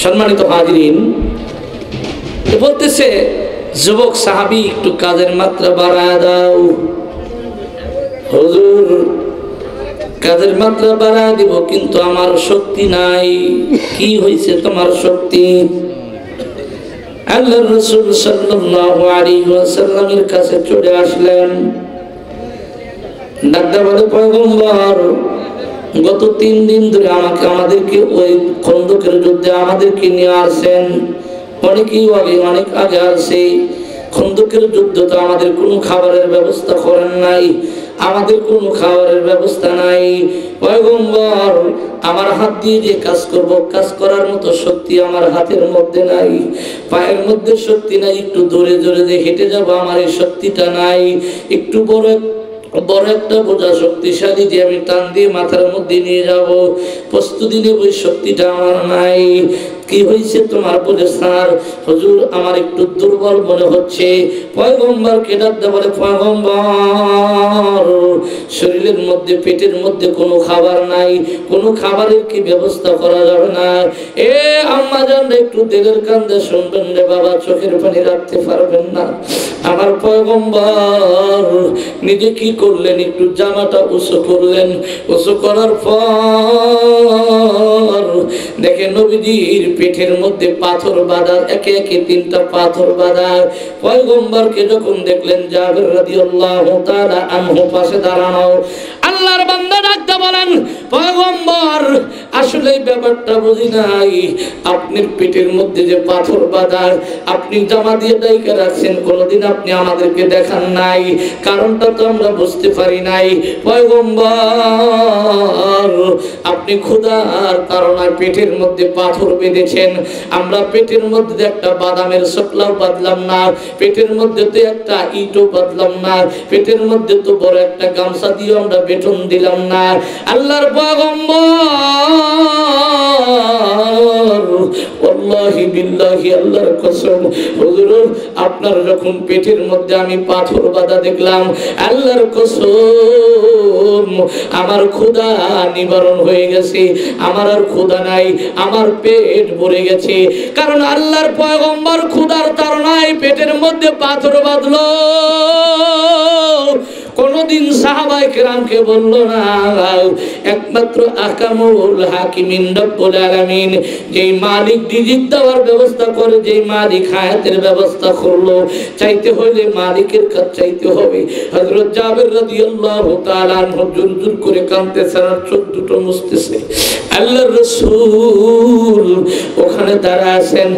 Speaker 1: সম্মানিত হাজিরিন, বলতেছে, যুবক সাহাবী একটু কাজের মাত্রা বাড়ায় দাও। হুজুর কাজের মাত্রা বাড়ায় দিব, কিন্তু আমার শক্তি নাই। কি হয়েছে তোমার শক্তি? আল্লাহর রাসূল সাল্লাল্লাহু আলাইহি ওয়াসাল্লামের কাছে চলে আসলেন। ডাকতে বলে, পয়গম্বর গত 3 দিন ধরে আমাদেরকে ওই খন্দকের যুদ্ধে আমাদেরকে নিয়ে আসেন। অনেক আগে আসছে। খন্দকের যুদ্ধ তো আমাদের কোনো খাবারের ব্যবস্থা করেন নাই, আমাদের কোনো খাবারের ব্যবস্থা নাই। পয়গম্বর আমার হাত দিয়ে যে কাজ করব, কাজ করার মতো শক্তি আমার হাতের মধ্যে নাই, পায়ের মধ্যে শক্তি নাই, একটু দূরে দূরে যে হেঁটে যাব আমার এই শক্তিটা নাই, একটু বড় একটা বোঝা শক্তিশালী যে আমি টান দিয়ে মাথার মধ্যে নিয়ে যাব, প্রস্তুতি নেব, ওই শক্তিটা আমার নাই। কি হয়েছে তোমার? বলে স্যার হুজুর আমার একটু দুর্বল মনে হচ্ছে। পয়গম্বরকে ডাকতে বলে পয়গম্বর শরীরের মধ্যে পেটের মধ্যে কোনো খাবার নাই, কোনো খাবারের কি ব্যবস্থা করা যাবে না? এ আম্মা জান একটু দিলের কান্দে শুনবেন রে বাবা, চোখের পানি রাখতে পারবেন না। আমার পয়গম্বর নিজে কি করলেন, একটু জামাটা উঁচু করলেন, উঁচু করার পর দেখে নবীজির পেটের মধ্যে পাথর বাঁধা, একে একে 3টা পাথর বাঁধা। পয়গম্বরকে যখন দেখলেন জাবের রাদিয়াল্লাহু তাআলা আনহু পাশে দাঁড়ানো, আল্লাহর বান্দা ডাকতে বলেন পয়গম্বর আসলে এই ব্যাপারটা বুঝি নাই, আপনার পেটের মধ্যে যে পাথর বাঁধা আপনি জামা দিয়ে ডাইকে রাখছেন, কোনোদিন আপনি আমাদেরকে দেখান নাই, কারণটা তো আমরা বুঝতে পারি নাই। পয়গম্বর আপনি ক্ষুধার কারণে পেটের মধ্যে পাথর বেঁধেছেন, আমরা পেটের মধ্যে একটা বাদামের শুকলাও বাঁধলাম না, পেটের মধ্যে তো একটা ইটও বাঁধলাম না, পেটের মধ্যে তো বড় একটা গামছা দিয়ে আমরা বেতন দিলাম না। আল্লাহর পয়গম্বর ওয়াল্লাহি বিল্লাহি আল্লাহর কসম হুজুর আপনার যখন পেটের মধ্যে আমি পাথর বাঁধা দেখলাম, আল্লাহর কসম আমার ক্ষুধা নিবারণ হয়ে গেছে, আমার আর ক্ষুধা নাই, আমার পেট ভরে গেছে। কারণ আল্লাহর পয়গম্বর ক্ষুধার তাড়নায় পেটের মধ্যে পাথর বাঁধলো, কোনদিন সাহাবায়ে কেরামকে বলল না। একমাত্র আকামুল হাকিমিন রব্বুল আলামিন যেই মালিক রিজিক দেওয়ার ব্যবস্থা করে, যেই মালিক হায়াতের ব্যবস্থা করলো, চাইতে হইলে মালিকের কাছে চাইতে হবে। হযরত জাবের রাদিয়াল্লাহু তাআলা আনহু জোর জোর করে কাঁদতেছেন আর চোখ দুটো মুছতেছে। আল্লাহর রাসূল ওখানে দাঁড়ায় আছেন,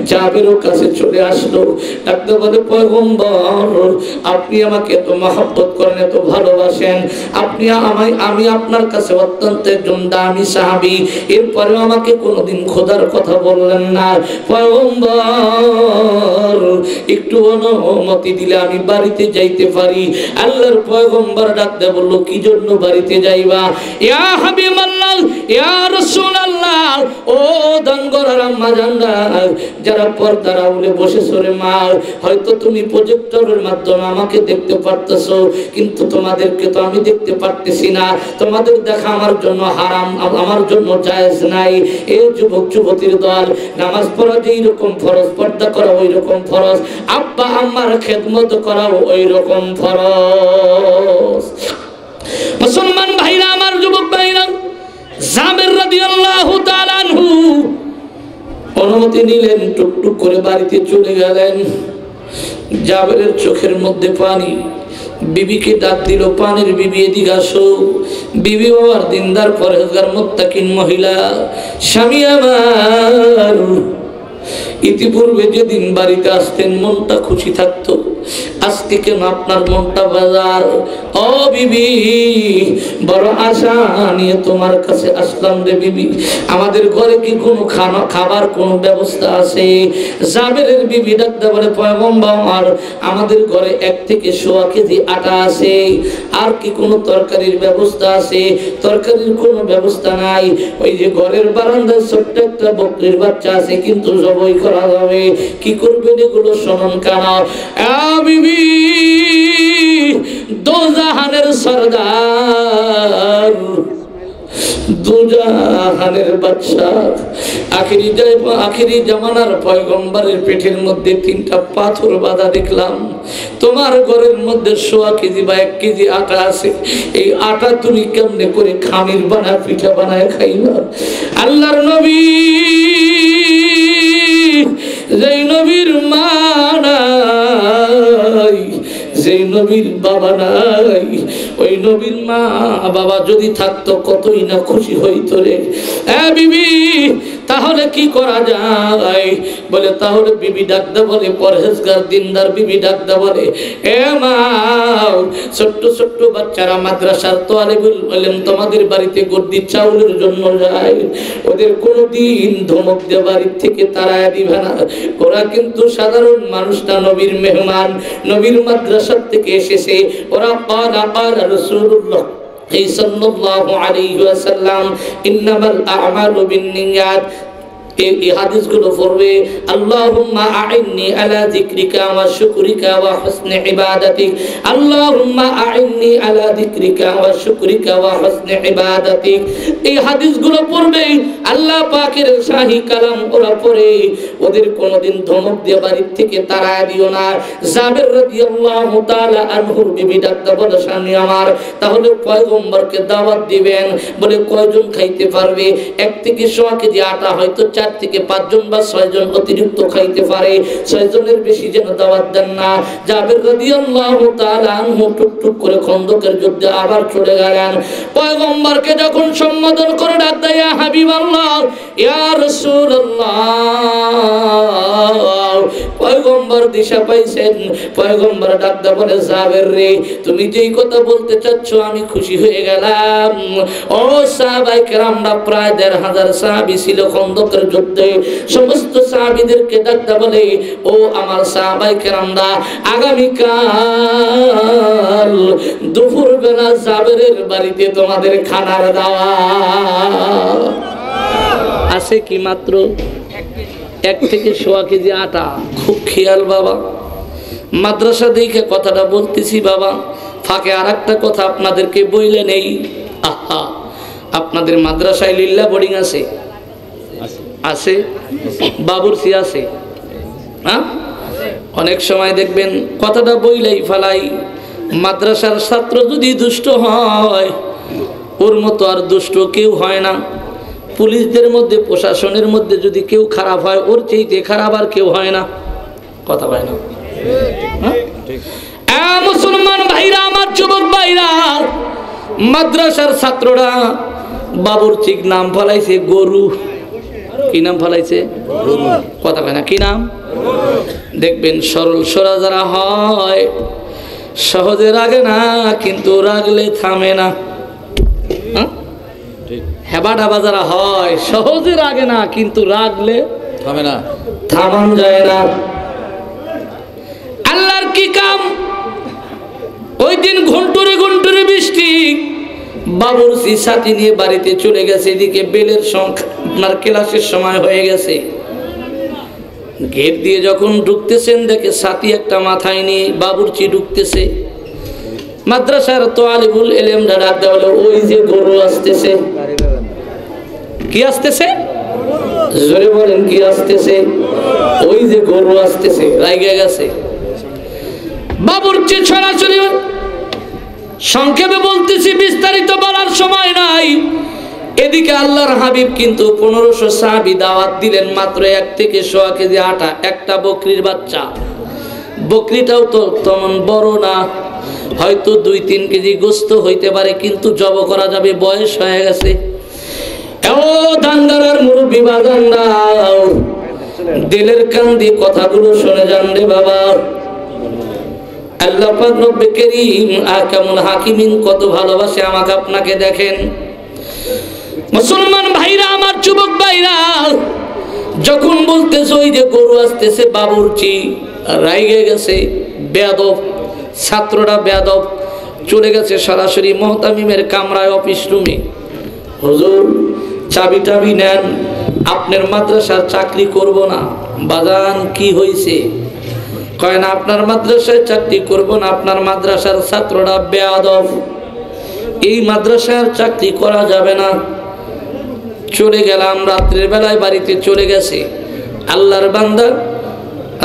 Speaker 1: জাবেরের কাছে চলে আসলো, ডাকতে বলে পয়গম্বর আপনি আমাকে এত মহব্বত করেন, এত ভালোবাসেন, আপনি আমি আপনার কাছে অত্যন্ত একজন দামি সাহাবী, এরপরেও আমাকে কোনোদিন খোদার কথা বললেন না। পয়গম্বর একটু অনুমতি দিলে আমি বাড়িতে যাইতে পারি। আল্লাহর পয়গম্বর ডাকতে বলল কি জন্য বাড়িতে যাইবা? ইয়া হাবিবাল্লাহ ইয়া রাসূলুল্লাহ, ও দানগরার আম্মা জানরা যারা পর্দার আড়ালে বসেছো রে মা, হয়তো তুমি প্রজেক্টরের মাধ্যমে আমাকে দেখতে পারতেছো, কিন্তু তোমাদেরকে তো আমি দেখতে পারতেছি না, তোমাদের দেখা আমার জন্য হারাম, আমার জন্য জায়েজ নাই। এই যুবক যুবতীর দল, নামাজ পড়া যেই রকম ফরজ, পর্দা করা ওই রকম ফরজ, আব্বা আম্মার খেদমত করা ওই রকম ফরজ। মুসলমান ভাইরা আমার, যুবক ভাইরা, জাবের রাদিয়াল্লাহু তাআলা আনহু অনুমতি নিলেন, টুকটুক করে বাড়িতে চলে গেলেন। জাবেরের চোখের মধ্যে পানি, বিবিকে ডাক দিল, পানির বিবি এদিকে আসো। বিবি বাবার দিনদার পরহেজগার মুত্তাকিন মহিলা, স্বামী আমার ইতিপূর্বে যেদিন বাড়িতে আসতেন মনটা খুশি থাকতো, আজকে কেন আপনার মনটা বাজার? ও বিবি, বড় আশা নিয়ে তোমার কাছে আসলাম রে বিবি, আমাদের ঘরে কি কোনো খাবার কোনো ব্যবস্থা আছে? জাবেরের বিবি ডাকতে বলে পয়গম্বর আমাদের ঘরে 1 থেকে 1.25 কেজি আটা আছে, আর কি কোনো তরকারির ব্যবস্থা আছে? তরকারির কোনো ব্যবস্থা নাই, ওই যে ঘরের বারান্দায় ছোট্ট একটা বকরির বাচ্চা আছে, কিন্তু জবাই করা যাবে, কি করবেন এগুলো শোনন কানা? বিবি দোজাহানের সরদার, দুজাহানের বাদশা, আখিরি জামানার পয়গম্বরের পেটের মধ্যে 3টা পাথর বাঁধা দেখলাম, তোমার ঘরের মধ্যে 1.25 কেজি বা 1 কেজি আটা আছে, এই আটা তুমি কেমনে করে খামির বানায় পিঠা বানায় খাইবা? আল্লাহর নবী, যেই নবীর মা নাই, যেই নবীর বাবা নাই, ওই নবীর মা বাবা যদি থাকতো কতই না খুশি হইতো রে। বিবি তাহলে কি করা যায়? বলে তাহলে বিবি ডাকতে বলে, পরহেজগার দিনদার বিবি ডাকতে বলে, এ মা, ছোট্ট ছোট্ট বাচ্চারা মাদ্রাসার তালিবুল ইলম তোমাদের বাড়িতে গর্দি চাউলের জন্য যায়, ওদের কোনোদিন ধমক দিয়ে বাড়ি থেকে তাড়ায় দিবে না, ওরা কিন্তু সাধারণ মানুষ না, নবীর মেহমান, নবীর মাদ্রাসার থেকে এসেছে, ওরা ক্বালা রাসূলুল্লাহ সাল্লাল্লাহু আলাইহি ওয়াসাল্লাম ইন্নামাল আ'মালু বিন্নিয়াত, এই হাদিসগুলো পড়বে। আল্লাহুম্মা আইন্নি আলা যিকরিকা ওয়া শুকরিকা ওয়া হুসনি ইবাদাতিক, আল্লাহুম্মা আইন্নি আলা যিকরিকা ওয়া শুকরিকা ওয়া হুসনি ইবাদাতিক। এই হাদিসগুলো পড়বে। আল্লাহ পাকের শাহী কালাম ওরা পড়ে ওদের কোনোদিন ধমক দিয়ে বাড়ি থেকে তাড়ায় দিও না। জাবের রাদিয়াল্লাহু তাআলা আনহুর বিবি ডাকতে বলে, স্বামী আমার, তাহলে পয়গম্বরকে দাওয়াত দিবেন? বলে কয়জন খাইতে পারবে? 1 থেকে 1.5 কেজি আটা হয়তো 4 থেকে 5 জন বা 6 জন অতিরিক্ত খাইতে পারে, 6 জনের বেশি যেন দাওয়াত দেন না। জাবের রাদিয়াল্লাহু তাআলা আনহু টুকটুক করে খন্দকের যুদ্ধে আবার চলে গেলেন। পয়গম্বরকে যখন সম্বোধন করে ডাক দেয়, ইয়া হাবিবাল্লাহ, ইয়া রাসূলুল্লাহ, পয়গম্বর দিশা পাইছেন। পয়গম্বর ডাক দেয় বলে, জাবের রে, তুমি যেই কথা বলতে চাচ্ছ আমি খুশি হয়ে গেলাম। ও সাহাবায়ে কেরামরা প্রায় 1500 সাহাবী ছিল খন্দকের যুদ্ধে। সমস্ত সাহাবীদেরকে ডাকতে বলে, ও আমার সাহাবায়ে কেরামরা, আগামীকাল দুপুর বেলা জাবেরের বাড়িতে তোমাদের খানার দাওয়াত আছে। কি মাত্র 1 থেকে 1.25 কেজি আটা। খুব খেয়াল বাবা, মাদ্রাসা দেখে কথাটা বলতেছি বাবা। ফাঁকে আরেকটা কথা আপনাদেরকে বইলে নেই। আহা, আপনাদের মাদ্রাসায় লিল্লা বোর্ডিং আছে? আছে। বাবুরচি আছে? হ্যাঁ, অনেক সময় দেখবেন কথাটা বইলেই ফালাই। মাদ্রাসার ছাত্র যদি দুষ্ট হয়, ওর মতো আর দুষ্ট কেউ হয় না। পুলিশদের মধ্যে, প্রশাসনের মধ্যে যদি কেউ খারাপ হয়, ওর চাইতে খারাপ আর কেউ হয় না। কথা হয় না? মুসলমান ভাইরা, আমার যুবক ভাইরা, মাদ্রাসার ছাত্ররা বাবুরচিক নাম ফলাইছে গরু। কি নাম ফলাইছে? কথা হয় না? কি নাম? দেখবেন সরল সোজা যারা হয় সহজে রাগে না, কিন্তু রাগলে থামে না। হেবা ডাবা যারা হয় সহজে রাগে না, কিন্তু রাগলে থামে না, থামান যায় না। আল্লাহর কি কাম! ওই দিন ঘন্টুরে ঘন্টুরে বৃষ্টি, বাবুরচি সাথী নিয়ে বাড়িতে চলে গেছে। এদিকে বেলের সংখ্যা আপনার ক্লাসের সময় হয়ে গেছে। গেট দিয়ে যখন ঢুকতেছেন, দেখে সাথী একটা মাথায় নিয়ে বাবুরচি ঢুকতেছে। মাদ্রাসার তালিবুল ইলম ডাক দেওয়া হলো, ওই যে গরু আসতেছে। কি আসতেছে? জোরে বলেন, কি আসতেছে? ওই যে গরু আসতেছে। রাইগে গেছে বাবুরচি। সরাসরি সংক্ষেপে বলতেছি, বিস্তারিত বলার সময় নাই। এদিকে আল্লাহর হাবিব কিন্তু 1500 সাহাবী দাওয়াত দিলেন, মাত্র 1 থেকে 1.25 কেজি আটা, একটা বকরির বাচ্চা। বকরিটাও তো তেমন বড় না, হয়তো 2-3 কেজি গোস্ত হইতে পারে, কিন্তু জব করা যাবে, বয়স হয়ে গেছে। ও দাঙ্গার মুরব্বি বাজানরা, দিলের কান দিয়ে কথাগুলো শুনে যান রে বাবা। আল্লাহ পাক রব্বে করিম আহকামুল হাকিমিন কত ভালোবাসে আমাকে আপনাকে। দেখেন মুসলমান ভাইরা, আমার যুবক ভাইরা, যখন বলতেছে ওই যে গরু আসতেছে, বাবুরচি রাইগে গেছে। বেয়াদব ছাত্ররা, বেয়াদব চলে গেছে সরাসরি মুহতামিমের কামরায়, অফিস রুমে। হুজুর চাবি টাবি নেন, আপনার মাদ্রাসার চাকরি করব না। বাজান কি হয়েছে? কয় না, আপনার মাদ্রাসায় চাকরি করব না, আপনার মাদ্রাসার ছাত্ররা বেয়াদব, এই মাদ্রাসার চাকরি করা যাবে না। চলে গেলাম, রাত্রের বেলায় বাড়িতে চলে গেছে। আল্লাহর বান্দা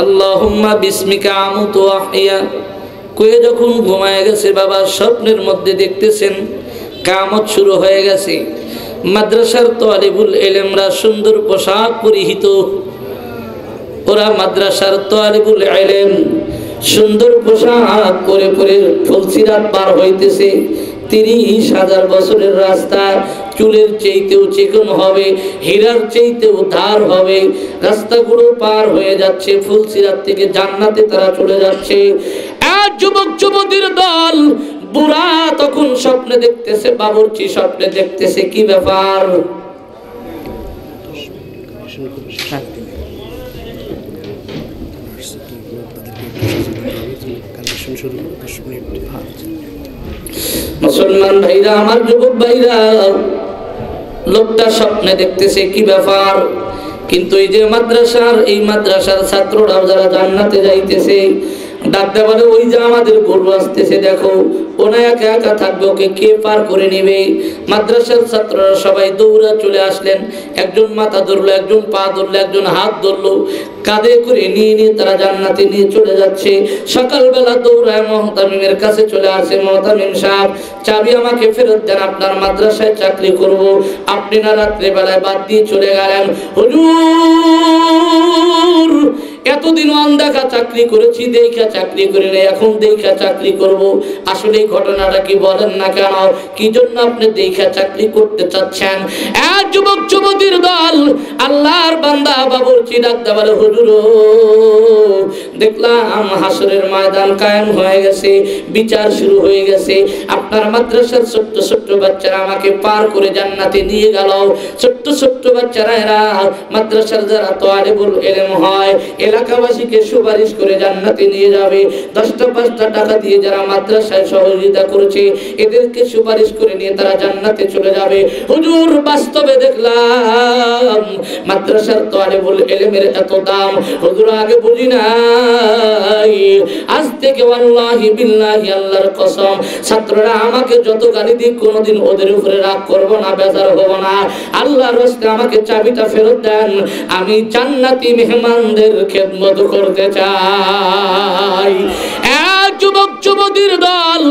Speaker 1: আল্লাহুম্মা বিসমিকা আমুতু ওয়া আহইয়া কয়ে যখন ঘুমায় গেছে, বাবা স্বপ্নের মধ্যে দেখতেছেন কিয়ামত শুরু হয়ে গেছে। মাদ্রাসার তালিবুল ইলমরা সুন্দর পোশাক পরিহিত, ওরা মাদ্রাসার তালিবুল ইলম সুন্দর পোশাক পরে পরে ফুলসিরাত পার হইতেছে। 30,000 বছরের রাস্তা, চুলের চাইতেও চিকন হবে, হীরার চাইতেও ধার হবে। রাস্তাগুলো পার হয়ে যাচ্ছে, ফুলসিরাত থেকে জান্নাতে তারা চলে যাচ্ছে। এক যুবক যুবতীর দল, বুড়া তখন স্বপ্নে দেখতেছে, বাবুরচি স্বপ্নে দেখতেছে। কি ব্যাপার? মুসলমান ভাইরা, আমার যুবক ভাইরা, লোকটা স্বপ্নে দেখতেছে। কি ব্যাপার? কিন্তু এই যে মাদ্রাসার ছাত্ররাও যারা জান্নাতে যাইতেছে, ডাকতে বলে ওই যে আমাদের গরু আসতেছে, দেখো ওনা একা একা থাকবে, ওকে কে পার করে নেবে? মাদ্রাসার ছাত্ররা সবাই দৌড়া চলে আসলেন। একজন মাথা ধরলো, একজন পা ধরলো, একজন হাত ধরলো, কাঁধে করে নিয়ে নিয়ে তারা জান্নাতে নিয়ে চলে যাচ্ছে। সকালবেলা দৌড়ায় মুহতামিমের কাছে চলে আসে, মুহতামিম সাহেব চাবি আমাকে ফেরত দেন, আপনার মাদ্রাসায় চাকরি করব। আপনি না রাত্রে বেলায় বাদ দিয়ে চলে গেলেন। হুজুর এতদিন অনদেখা চাকরি করেছি, দেখা চাকরি করি না, এখন দেখা চাকরি করব। আসলে এই ঘটনাটা কি বলেন না কেন? কি জন্য আপনি দেখা চাকরি করতে চাচ্ছেন? এক যুবক যুবতীর দল আল্লাহর বান্দা বাবুর্চি ডাকতে বলে, হুজুর দেখলাম হাসরের ময়দান কায়েম হয়ে গেছে, বিচার শুরু হয়ে গেছে, আপনার মাদ্রাসার ছোট্ট ছোট্ট বাচ্চারা আমাকে পার করে জান্নাতে নিয়ে গেল। ছোট্ট ছোট্ট বাচ্চারা এরা মাদ্রাসার যারা তালিবুল ইলম হয়, এলাকাবাসীকে সুপারিশ করে জান্নাতে নিয়ে যাবে। 10টা 5টা টাকা দিয়ে যারা মাদ্রাসায় সহযোগিতা করেছে এদেরকে সুপারিশ করে নিয়ে তারা জান্নাতে চলে যাবে। হুজুর বাস্তবে দেখলাম মাদ্রাসার তালিবুল ইলমের এত দাম হুজুর আগে বুঝি নাই। আজ থেকে ওয়াল্লাহি বিল্লাহি আল্লাহর কসম, ছাত্ররা আমাকে যত গালি দিক কোনোদিন ওদের উপরে রাগ করব না, বেজার হব না। আল্লাহর রাস্তে আমাকে চাবিটা ফেরত দেন, আমি জান্নাতি মেহমানদের খেদমত করতে চাই। এক যুবক যুবতীর দল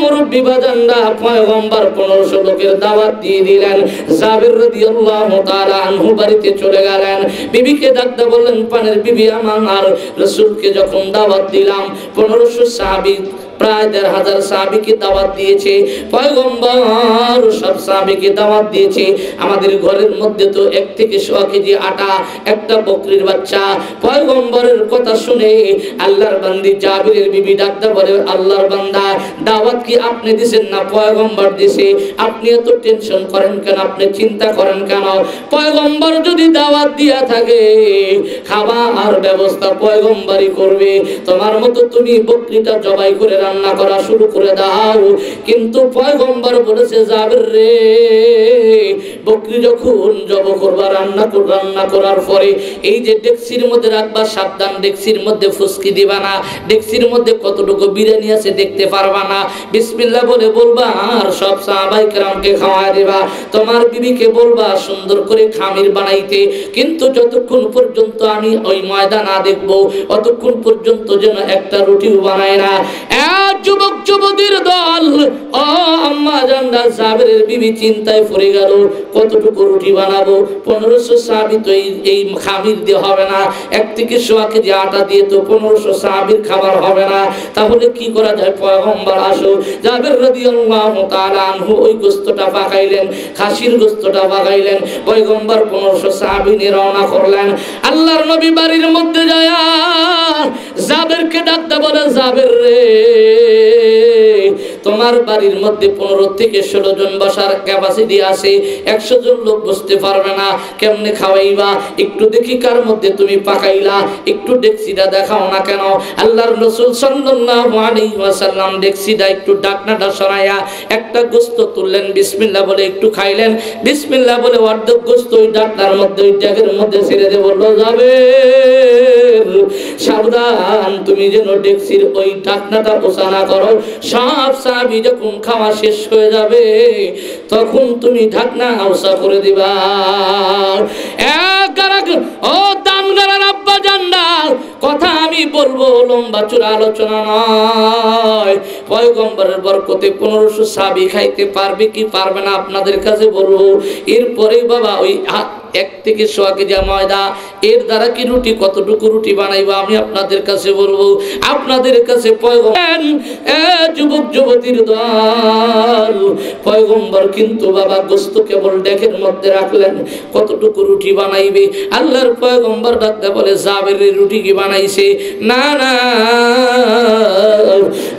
Speaker 1: মুরব্বি বাজানরা পয়গম্বর 1500 লোকের দাওয়াত দিয়ে দিলেন। জাবের রাদিয়াল্লাহু তাআলা আনহু বাড়িতে চলে গেলেন। বিবিকে ডাকতে বললেন, পানের বিবি আমার রাসূলকে যখন দাওয়াত দিলাম 1500 সাহাবী প্রায় 1500 সাহাবীকে দাওয়াত দিয়েছে পয়গম্বর, সব সাহাবীকে দাওয়াত দিয়েছে। আমাদের ঘরের মধ্যে তো 1 থেকে 100 কেজি আটা, একটা বকরির বাচ্চা। পয়গম্বরের কথা শুনে আল্লাহর বান্দি জাবিরের বিবি ডাকতে বলে, আল্লাহর বান্দা দাওয়াত কি আপনি দিবেন না পয়গম্বর দিয়েছে? আপনি এত টেনশন করেন কেন, আপনি চিন্তা করেন কেন? পয়গম্বর যদি দাওয়াত দিয়া থাকে খাবার ব্যবস্থা পয়গম্বরই করবে। তোমার মতো তুমি বকরিটা জবাই করে রান্না করা শুরু করে দাও। কিন্তু পয়গম্বর বলেছে, জাবের রে বকরি যখন জব করবা রান্না করার পরে এই যে ডেকসির মধ্যে রাখবা, সাবধান ডেকসির মধ্যে ফুসকি দিবা না, ডেকসির মধ্যে কতটুকু বিরিয়ানি আছে দেখতে পারবা না, বিসমিল্লাহ বলে বলবা আর সব সাহাবায়ে কেরামকে খাওয়া দিবা। তোমার বিবিকে বলবা সুন্দর করে খামির বানাইতে, কিন্তু যতক্ষণ পর্যন্ত আমি ওই ময়দা না দেখবো অতক্ষণ পর্যন্ত যেন একটা রুটিও বানায় না। এক যুবক যুবতীর দল ও আম্মা জানরা জাবেরের বিবি চিন্তায় পড়ে গেল, কতটুকু রুটি বানাবো? 1500 সাহাবী তো এই খামির দিয়ে হবে না, 1 থেকে 100 কেজি আটা দিয়ে তো 1500 সাহাবীর খাবার হবে না। তাহলে কি করা যায়? পয়গম্বর আসো। জাবের রাদিয়াল্লাহু তাআলা আনহু ওই গোশতটা পাকাইলেন, খাসির গোশতটা পাকাইলেন। পয়গম্বর 1500 সাহাবী নিয়ে রওনা করলেন। আল্লাহর নবী বাড়ির মধ্যে যায় জাবেরকে ডাকতে বলে, জাবের রে তোমার বাড়ির মধ্যে 15 থেকে 16 জন বসার ক্যাপাসিটি আছে, 100 জন লোক বসতে পারবে না, কেমনে খাওয়াইবা? একটু দেখি কার মধ্যে তুমি পাকাইলা, একটু ডেকসিটা দেখাও না কেন? আল্লাহর রাসূল সাল্লাল্লাহু আলাইহি ওয়াসাল্লাম ডেকসিটা একটু ঢাকনাটা সরাইয়া একটা গোশত তুললেন, বিসমিল্লাহ বলে একটু খাইলেন, বিসমিল্লাহ বলে অর্ধেক গোশত ওই ঢাকনার মধ্যে ওই ডেকের মধ্যে ছেড়ে দিয়ে বলল, যাবে সাবধান তুমি যেন ডেকসির ওই ঢাকনাটা ওছা না করো। সব সাহাবী যখন খাওয়া শেষ হয়ে যাবে তখন তুমি ঢাকনা ওছা করে দিবা। ও দানগারার আব্বা জানরা কথা আমি বলবো, লম্বা চূড়া আলোচনা নয়। পয়গম্বরের বরকতে 1500 সাহাবী খাইতে পারবে কি পারবে না আপনাদের কাছে বলবো। এরপরে বাবা ওই 1 থেকে 100 কেজি ময়দা, এর দ্বারা কি রুটি কতটুকু রুটি বানাইবো আমি আপনাদের কাছে বলবো। আপনাদের কাছে পয়গম্বর যুবক যুবতীর দল পয়গম্বর কিন্তু বাবা গোশত কেবল ডেকের মধ্যে রাখলেন, কতটুকু রুটি বানাইবে? আল্লাহর পয়গম্বর ডাকতে বলে, জাবের রুটি কি বানাইছে? না না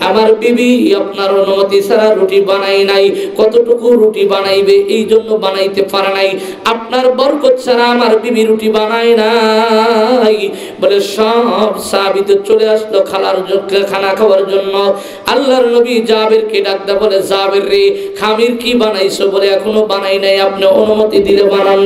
Speaker 1: আমার বিবি আপনার অনুমতি ছাড়া রুটি বানাই নাই। কতটুকু রুটি বানাইবে এই জন্য বানাইতে পারে নাই, আপনার বরকত ছাড়া আমার বিবি রুটি বানায় নাই। বলে সব সাহাবী তো চলে আসলো খানা খাওয়ার জন্য। আল্লাহর নবী জাবেরকে ডাকতে বলে, জাবের রে খামির কি বানাইছো? বলে এখনো বানাই নাই, আপনি অনুমতি দিলে বানান।